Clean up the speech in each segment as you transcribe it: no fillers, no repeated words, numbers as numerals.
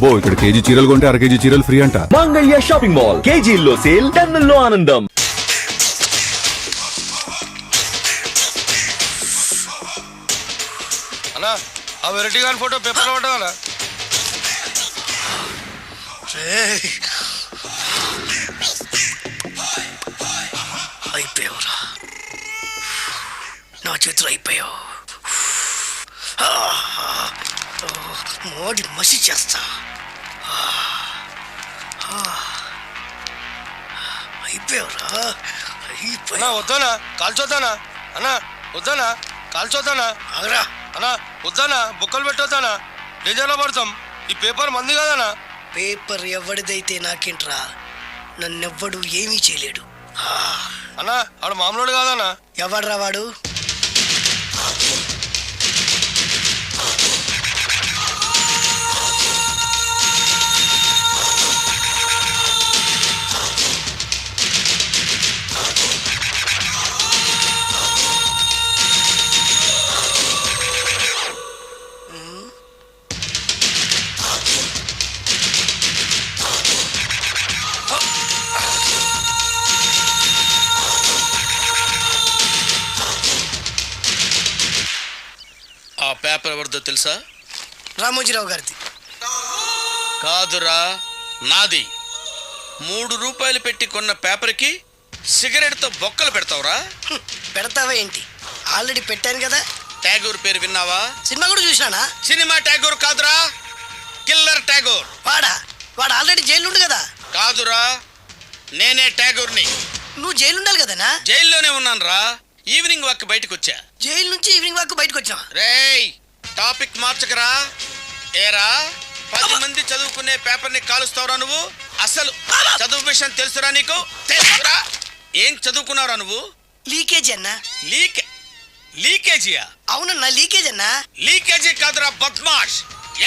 అబ్బో ఇక్కడ కేజీ చీరలు కొంటే అర కేజీ చీరలు ఫ్రీ అంట. మంగళ్య షాపింగ్ మాల్, కేజీల్లో సేల్, టన్నుల్లో ఆనందం. అన్నా ఆ వెరైటీ గారి ఫోటో పేపర్ పడ్డా అయిపోయావురా, నా చేతులు అయిపోయావు. మోడి మసి చేస్తా. అయిపోయావురా, అన్నా వద్దానా కాల్చొద్దానా, అన్నా వద్దానా కాల్చొద్దానా, ఆగరా అన్నా వద్దానా బుక్కలు పెట్టొద్దానా, డేంజర్లో పడతాం. ఈ పేపర్ మంది కదనా. పేపర్ ఎవడిదైతే నాకేంట్రా, నన్నెవ్వడు ఏమీ చేయలేడు. అన్నా ఆడు మామూలు కాదనా. ఎవడ్రా వాడు? ఆ పేపర్ ఎవరిదో తెలుసా? రామోజీరావు గారిది. కాదురా, నాది. 3 రూపాయలు పెట్టి కొన్న పేపర్కి సిగరెట్తో బొక్కలు పెడతావురా? పెడతావా ఏంటి? ఆల్రెడీ పెట్టాను కదా. ట్యాగూర్ పేరు విన్నావా? సినిమా కూడా చూసినానా? సినిమా ట్యాగూర్ కాదురా, కిల్లర్ ట్యాగూర్. వాడు ఆల్రెడీ జైలు ఉండు కదా. కాదురా, నేనే ట్యాగూర్ని. నువ్వు జైలు ఉండాలి కదనా? జైల్లోనే ఉన్నాను రా. ఈవినింగ్ వాక్ బయటకు వచ్చా. జైలు నుంచి ఈవినింగ్ వాక్ బయటకు వచ్చా. రేయ్ టాపిక్ మార్చకరా. ఏరా 10 మంది చదువుకునే పేపర్ని కాలుస్తావురా నువ్వు? అసలు చదువు విషయం తెలుసురా నీకు? తెలుసురా? ఏం చదువుకున్నావురా నువ్వు? లీకేజీ అన్నా. లీకేజీయా? అవునన్నా, లీకేజ్ అన్నా. లీకేజీ కాదురా బద్మాష్,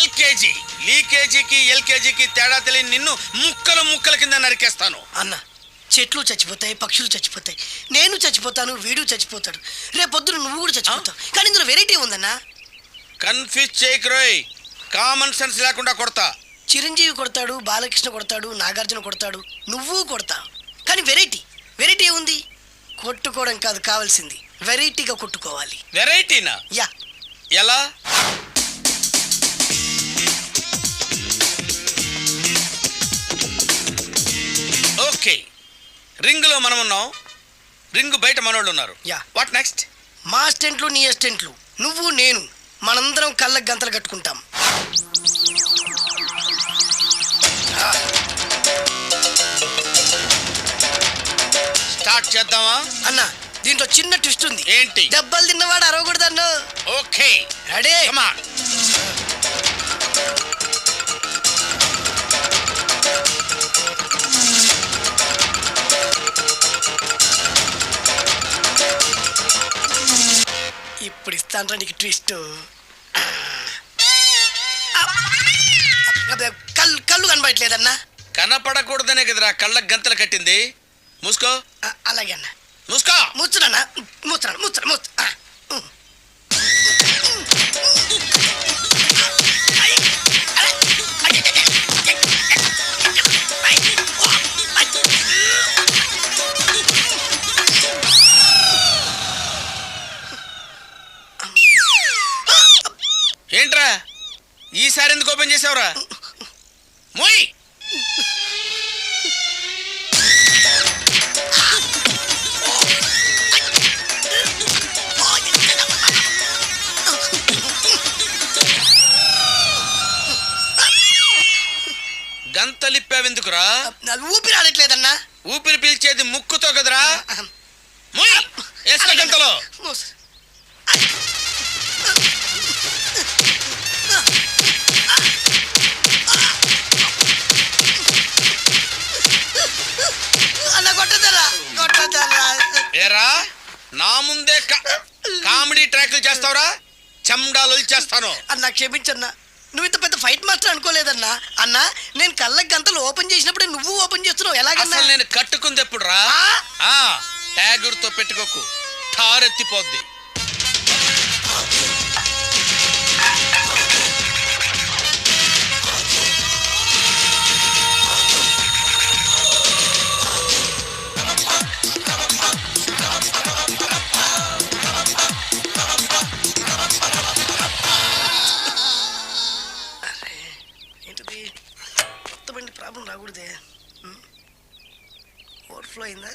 ఎల్కేజీ. లీకేజీకి ఎల్కేజీకి తేడా తెలియని నిన్ను ముక్కల కింద నరికేస్తాను. అన్న, చెట్లు చచ్చిపోతాయి, పక్షులు చచ్చిపోతాయి, నేను చచ్చిపోతాను, వీడు చచ్చిపోతాడు, రేపొద్దున నువ్వు కూడా చచ్చిపోతావు. కానీ ఇందులో వెరైటీ ఉందన్నా. కన్ఫ్యూజ్ చేయకురోయ్, కామన్ సెన్స్ లేకుండా కొడతా. చిరంజీవి కొడతాడు, బాలకృష్ణ కొడతాడు, నాగార్జున కొడతాడు, నువ్వు కొడతావు. కానీ వెరైటీ ఉంది. కొట్టుకోవడం కాదు కావాల్సింది, వెరైటీగా కొట్టుకోవాలి. వెరైటీనా? యా. ఎలా? ఓకే, రింగులో మనం ఉన్నాం, రింగు బయట మనోళ్ళు ఉన్నారు. యా. What next? మా అసిస్టెంట్లు, నీ అసిస్టెంట్లు, నువ్వు నేను, మనందరం కళ్ళకు గంతలు కట్టుకుంటాం. స్టార్ట్ చేద్దామా? అన్న, దీంట్లో చిన్న ట్విస్ట్ ఉంది. ఏంటి? దెబ్బలు తిన్నవాడు అరవకూడదన్ను. Okay ready? Come on. ఇప్పుడు ఇస్తాను నీకు ట్విస్ట్. కళ్ళు కనబడట్లేదన్నా. కనపడకూడదనే కదరా కళ్ళకు గంతలు కట్టింది. మూసుకో. అలాగే అన్న. మూసుకో. ముచ్చునన్నా, ముచ్చున. ఏంట్రా ఈసారి ఎందుకు ఓపెన్ చేసావురా? మోయ్. గంతలిప్పావెందుకురా? ఊపిరి ఆడట్లేదన్నా. ఊపిరి పీల్చేది ముక్కుతో కదరా. మోయ్, వేసుకో గంతలో. ఏరా నా ముందే కామెడీ ట్రాక్లు చేస్తావురా? చెమ్డాలు చేస్తాను. అన్నా క్షమించన్నా, నువ్వు ఇంత పెద్ద ఫైట్ మాస్టర్ అనుకోలేదన్నా. అన్నా, నేను కళ్ళకి గంతలు ఓపెన్ చేసినప్పుడు నువ్వు ఓపెన్ చేస్తున్నావు ఎలాగన్నా? నేను కట్టుకుంది ఎప్పుడు రా? ట్యాగూర్తో పెట్టుకోకు, ఠారెత్తిపోద్ది. కొత్త బండి ప్రాబ్లం రాకూడదే. ఓవర్ఫ్లో అయిందా?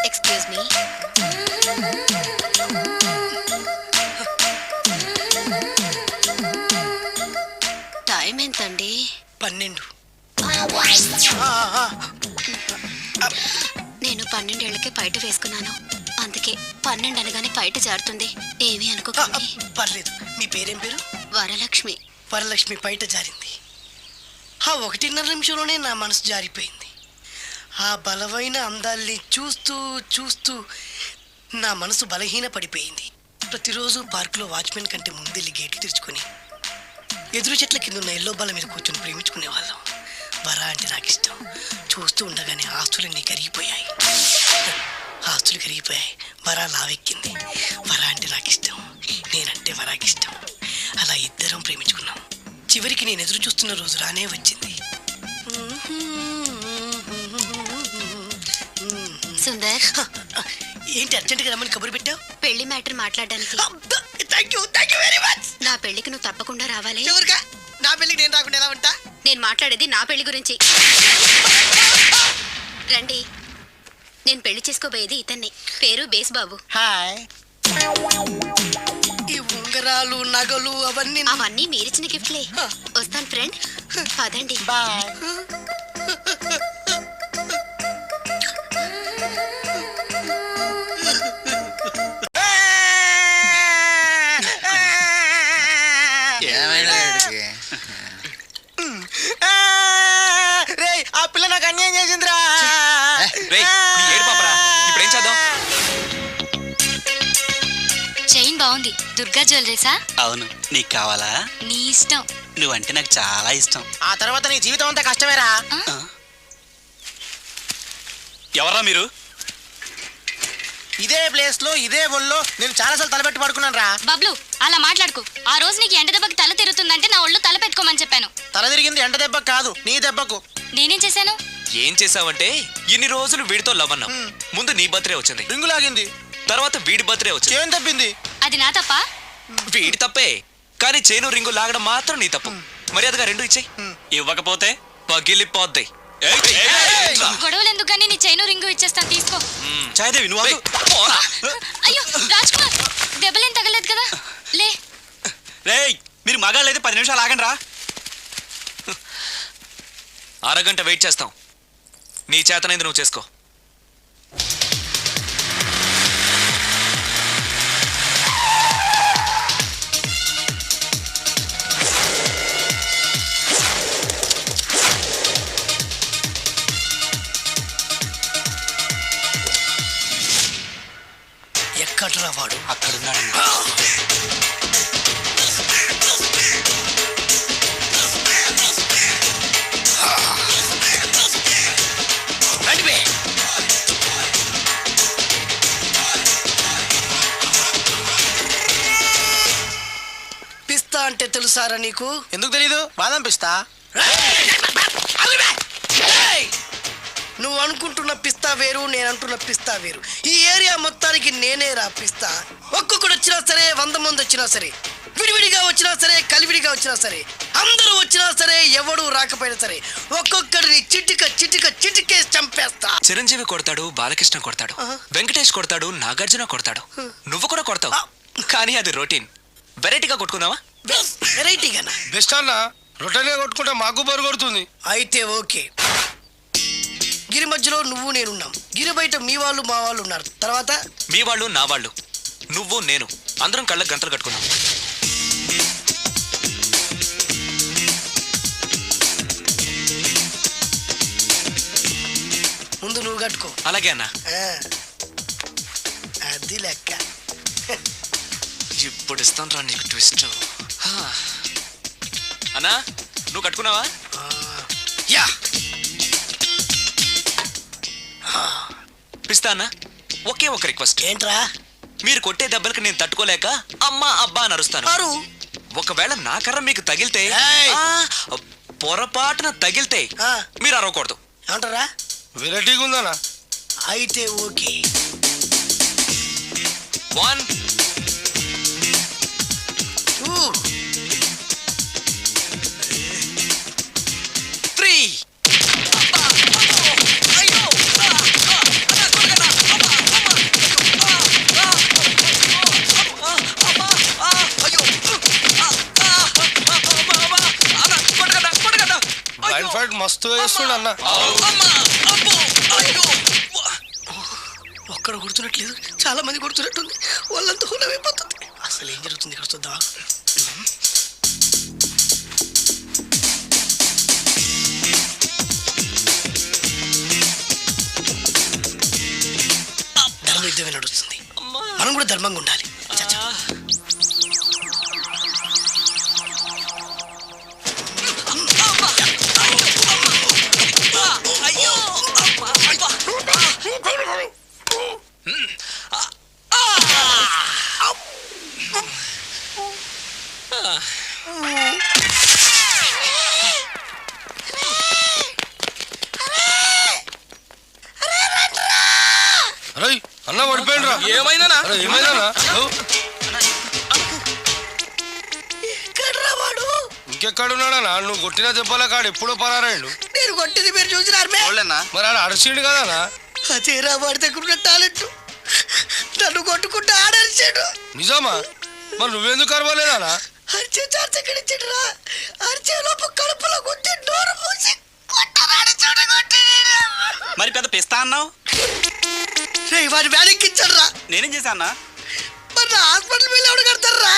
Excuse me. టైం ఎంతండి? 12. నేను 12 ఏళ్లకే పైట వేసుకున్నాను. అందుకే 12 అనగానే పైట జారుతుంది. ఏమీ అనుకోకండి. పర్లేదు. మీ పేరేం పేరు? వరలక్ష్మి. వరలక్ష్మి పైట జారింది. ఆ 1.5 నిమిషంలోనే నా మనసు జారిపోయింది. ఆ బలమైన అందాల్ని చూస్తూ చూస్తూ నా మనసు బలహీన పడిపోయింది. ప్రతిరోజు పార్కులో వాచ్మెన్ కంటే ముందెళ్ళి గేట్లు తెరుచుకొని ఎదురు చెట్ల కింద ఉన్న ఎల్లో బాల మీద కూర్చొని ప్రేమించుకునే వాళ్ళం. వరా అంటే నాకు ఇష్టం. చూస్తూ ఉండగానే ఆస్తులన్నీ కరిగిపోయాయి. ఆస్తులు కరిగిపోయాయి. వరా లావెక్కింది. వరా అంటే నాకు ఇష్టం, నేనంటే వరాకి ఇష్టం. అలా ఇద్దరం ప్రేమించుకున్నాం. చివరికి నేను ఎదురు చూస్తున్న రోజు రానే వచ్చింది. సుందర్, ఏంటి అర్జెంట్గా రమ్మని కబురు పెట్టావు? పెళ్లి మ్యాటర్ మాట్లాడడానికి. Thank you very much. నా పెళ్లికి నువ్వు తప్పకుండా రావాలి. ఎవరుగా? నా పెళ్ళికి నేను రాకుండా ఎలా ఉంటా? నేను మాట్లాడేది నా పెళ్లి గురించి. రండి. నేను పెళ్లి చేసుకోబోయేది ఇతన్ని. పేరు బేస్బాబు. హాయ్. ఈ ఉంగరాలు నగలు అవన్నీ మీరిచ్చిన గిఫ్ట్లే. వస్తాను ఫ్రెండ్. పదండి. బాయ్. ఆ పిల్ల నాకు అన్యాయం చేసిందిరా. ఇప్పుడేం చేద్దాం? చైన్ బాగుంది. దుర్గా జ్యువెలరీసా? అవును. నీకు కావాలా? నీ ఇష్టం. నువ్వంటే నాకు చాలా ఇష్టం. ఆ తర్వాత నీ జీవితం అంతా కష్టమేరా. ఎవరా మీరు? ఇదే ప్లేస్ లో ఇదే ఒళ్ళో నేను చాలాసార్లు తలపెట్టి పడుకున్నాను రా. బబ్లు, అలా మాట్లాడుకు. ఆ రోజు నీకు ఎండ దెబ్బకి తల తిరుగుతుందంటే నా ఒళ్ళు తల పెట్టుకోమని చెప్పాను. తల తిరిగింది ఎండ దెబ్బకు కాదు, నీ దెబ్బకు. నేనేం చేశాను? ఏం చేసావంటే ఇన్ని రోజులు వీడితో లవ్ అన్నాం. ముందు నీ బర్త్డే వచ్చింది, రింగు లాగింది, తర్వాత వీడి బర్త్డే వచ్చింది. చేను తప్పింది. అది నా తప్ప? వీడి తప్పే, కానీ చేను రింగు లాగడం మాత్రం నీ తప్పు. మర్యాదగా రెండు ఇచ్చేయి. ఇవ్వకపోతే పగిలిపోద్ది. గొడవలు ఎందుకు గానీ నీ చైను రింగు ఇచ్చేస్తాను, తీసుకో. చాయదేవి నువ్వు ఆగు. అయ్యో రాజ్ కుమార్, దెబ్బలేం తగలేదు కదా? లే. రేయ్, మీరు మగాళ్ళైతే 10 నిమిషాలు ఆగండి రా. అరగంట వెయిట్ చేస్తాం. నీ చేతనైంది నువ్వు చేసుకో. ఎక్కడ్రా వాడు? అక్కడున్నాడు. పిస్తా అంటే తెలుసారా నీకు? ఎందుకు తెలీదు? బాదం పిస్తా. నువ్వు అనుకుంటున్న పిస్తా వేరు, నేను అంటున్న పిస్తా వేరు. ఈ ఏరియా మొత్తానికి నేనే రా పిస్తా. ఒక్కొక్కడు వచ్చినా సరే, 100 మంది వచ్చినా సరే, విడివిడిగా వచ్చినా సరే, కలివిడిగా వచ్చినా సరే, అందరూ వచ్చినా సరే, ఎవడు రాకపోయినా సరే, ఒక్కొక్కడిని చిటికేసి చంపేస్తా. చిరంజీవి కొడతాడు, బాలకృష్ణ కొడతాడు, వెంకటేష్ కొడతాడు, నాగార్జున కొడతాడు, నువ్వు కూడా కొడతావు. కానీ అది రొటీన్. వెరైటీగా కొట్టుకుందావా? వెరైటీగానా? బెస్ట్ అన్న, రొట్టెలుగా కొట్టుకుంటే మాకు బరు కొడుతుంది. అయితే ఓకే. గిరి మధ్యలో నువ్వు నేనున్నాం. గిరి బయట మీ వాళ్ళు మా వాళ్ళు ఉన్నారు. తర్వాత మీ వాళ్ళు నా వాళ్ళు, నువ్వు నేను, అందరం కళ్ళకు గంటలు కట్టుకున్నాం. ముందు నువ్వు కట్టుకో. అలాగే అన్న. అది లెక్క. ఇప్పుడు ఇస్తాను రా నీకు ట్విస్ట్. అన్నా, నువ్వు కట్టుకున్నావా? యా. పిస్తా అన్న, ఒకే ఒక రిక్వెస్ట్. ఏంట్రా? మీరు కొట్టే దెబ్బలకి నేను తట్టుకోలేక అమ్మా అబ్బా అని అరుస్తాను. ఒకవేళ నా కర్ర మీకు తగిలితే, పొరపాటున తగిలితే మీరు అరవకూడదు. ఏమంటారా? వెరైటీగా ఉందన్నా. అయితే ఓకే. 1 2 అటాక్ మస్తుగా చేస్తుండ అన్న. ఒక్కడ కొడుతున్నట్లేదు, చాలా మంది కొడుతున్నట్టుంది. వాళ్ళంతా హులమైపోతుంది. అసలు ఏం జరుగుతుంది ఇక్కడ చూద్దామా? ధర్మ యుద్ధమే నడుస్తుంది. మనం కూడా ధర్మంగా ఉండాలి. చచ్చా. అరే అన్న పడిపోయిండ్రా. ఏమైందనా? అరే ఏమైందన్నా? ఎక్కడ్రా వాడు? ఇంకెక్కడున్నాడన్నా? నువ్వు కొట్టిన దెబ్బల కాడు ఎప్పుడో పరారాయండు. నేను కొట్టింది మీరు చూసినారు. మరి ఆడ అరిసిండు కదనా? అదేరా వాడి దగ్గర ఉన్న టాలెంట్. నన్ను కొట్టుకుంటూ ఆడరిచాడు. నిజమా? మరి నువ్వెందుకు అరవలేదానా? అరిచే ఛాన్స్ ఎక్కడ ఇచ్చాడురా? అరిచే లోపు కడుపులో కొట్టి నోరు మూసి కొట్టరాడు చూడగొట్టి. మరి పెద్ద పిస్తా అన్నావు, వాడి వ్యానికి ఇచ్చాడు రా. నేనేం చేశా అన్నా? మరి నా హాస్పిటల్ వెళ్ళి ఎవడు కడతారు రా?